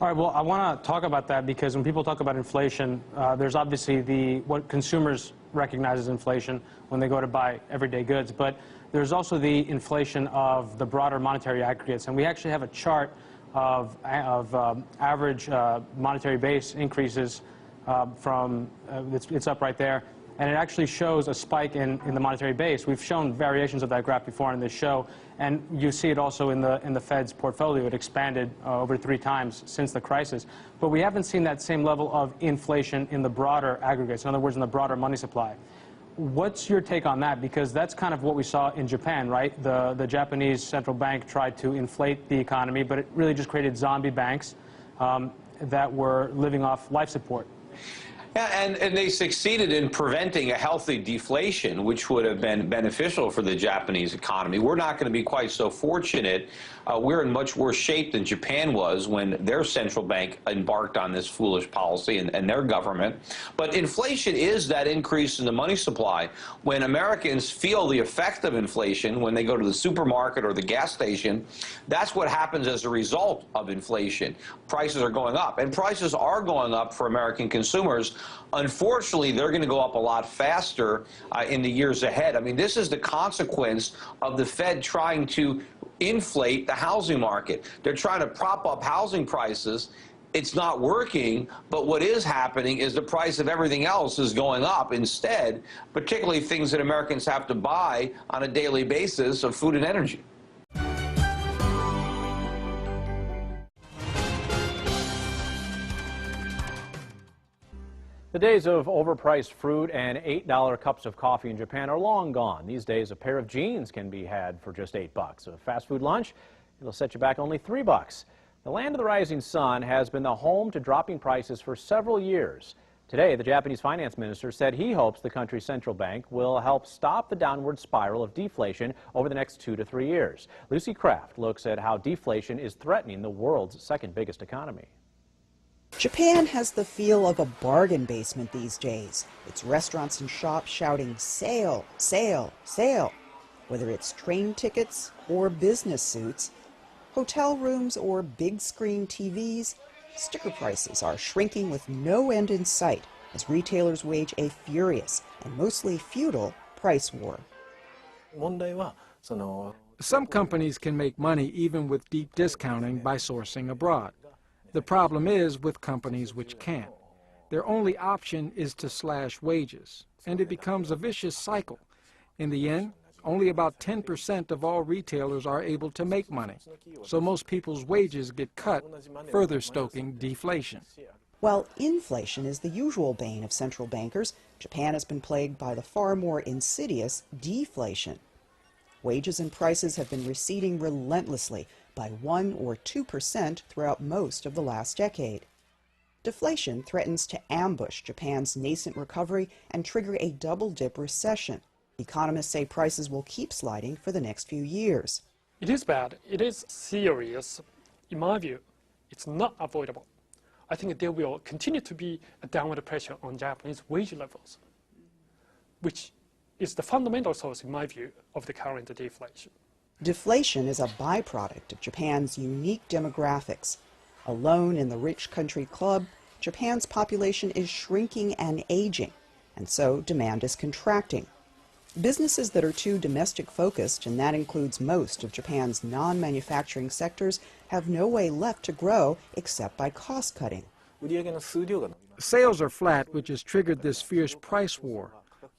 All right, well, I want to talk about that because when people talk about inflation, there's obviously what consumers recognize as inflation when they go to buy everyday goods, but there's also the inflation of the broader monetary aggregates. And we actually have a chart of average monetary base increases it's up right there. And it actually shows a spike in the monetary base. We've shown variations of that graph before in this show, and you see it also in the Fed's portfolio. It expanded over 3 times since the crisis. But we haven't seen that same level of inflation in the broader aggregates, in other words, in the broader money supply. What's your take on that? Because that's kind of what we saw in Japan, right? The Japanese central bank tried to inflate the economy, but it really just created zombie banks that were living off life support. Yeah, and they succeeded in preventing a healthy deflation, which would have been beneficial for the Japanese economy. We're not going to be quite so fortunate. We're in much worse shape than Japan was when their central bank embarked on this foolish policy and their government. But inflation is that increase in the money supply. When Americans feel the effect of inflation, when they go to the supermarket or the gas station, that's what happens as a result of inflation. Prices are going up, and prices are going up for American consumers. Unfortunately, they're going to go up a lot faster in the years ahead. I mean, this is the consequence of the Fed trying to inflate the housing market. They're trying to prop up housing prices. It's not working, but what is happening is the price of everything else is going up instead, particularly things that Americans have to buy on a daily basis of food and energy. The days of overpriced fruit and $8 cups of coffee in Japan are long gone. These days, a pair of jeans can be had for just $8. A fast food lunch, it'll set you back only $3. The land of the rising sun has been the home to dropping prices for several years. Today, the Japanese finance minister said he hopes the country's central bank will help stop the downward spiral of deflation over the next 2 to 3 years. Lucy Kraft looks at how deflation is threatening the world's second biggest economy. Japan has the feel of a bargain basement these days. It's restaurants and shops shouting, "Sale, sale, sale." Whether it's train tickets or business suits, hotel rooms or big screen TVs, sticker prices are shrinking with no end in sight as retailers wage a furious and mostly futile price war. Some companies can make money even with deep discounting by sourcing abroad. The problem is with companies which can't. Their only option is to slash wages, and it becomes a vicious cycle. In the end, only about 10% of all retailers are able to make money, so most people's wages get cut, further stoking deflation. While inflation is the usual bane of central bankers, Japan has been plagued by the far more insidious deflation. Wages and prices have been receding relentlessly by 1 or 2% throughout most of the last decade. Deflation threatens to ambush Japan's nascent recovery and trigger a double-dip recession. Economists say prices will keep sliding for the next few years. It is bad. It is serious. In my view, it's not avoidable. I think there will continue to be a downward pressure on Japanese wage levels, which is the fundamental source, in my view, of the current deflation. Deflation is a byproduct of Japan's unique demographics. Alone in the rich country club, Japan's population is shrinking and aging, and so demand is contracting. Businesses that are too domestic-focused, and that includes most of Japan's non-manufacturing sectors, have no way left to grow except by cost-cutting. Sales are flat, which has triggered this fierce price war.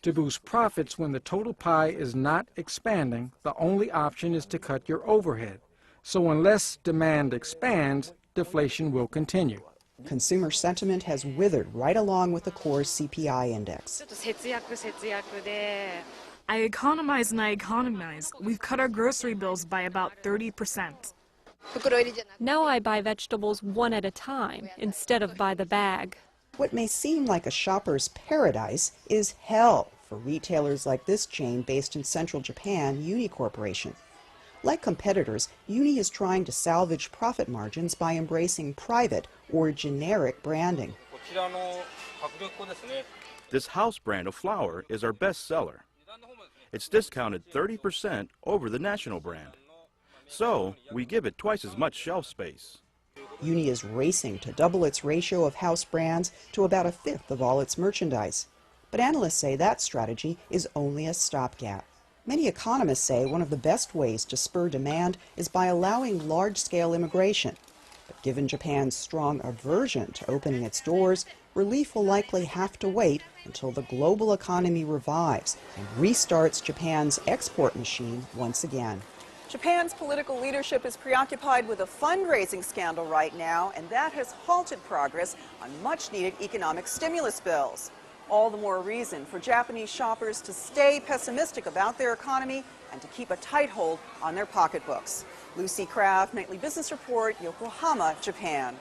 To boost profits when the total pie is not expanding, the only option is to cut your overhead. So unless demand expands, deflation will continue. Consumer sentiment has withered right along with the core CPI index. I economize and I economize. We've cut our grocery bills by about 30%. Now I buy vegetables one at a time instead of by the bag. What may seem like a shopper's paradise is hell for retailers like this chain based in central Japan, Uni Corporation. Like competitors, Uni is trying to salvage profit margins by embracing private or generic branding. This house brand of flour is our best seller. It's discounted 30% over the national brand. So we give it twice as much shelf space. Uni is racing to double its ratio of house brands to about a fifth of all its merchandise. But analysts say that strategy is only a stopgap. Many economists say one of the best ways to spur demand is by allowing large-scale immigration. But given Japan's strong aversion to opening its doors, relief will likely have to wait until the global economy revives and restarts Japan's export machine once again. Japan's political leadership is preoccupied with a fundraising scandal right now, and that has halted progress on much-needed economic stimulus bills. All the more reason for Japanese shoppers to stay pessimistic about their economy and to keep a tight hold on their pocketbooks. Lucy Kraft, Nightly Business Report, Yokohama, Japan.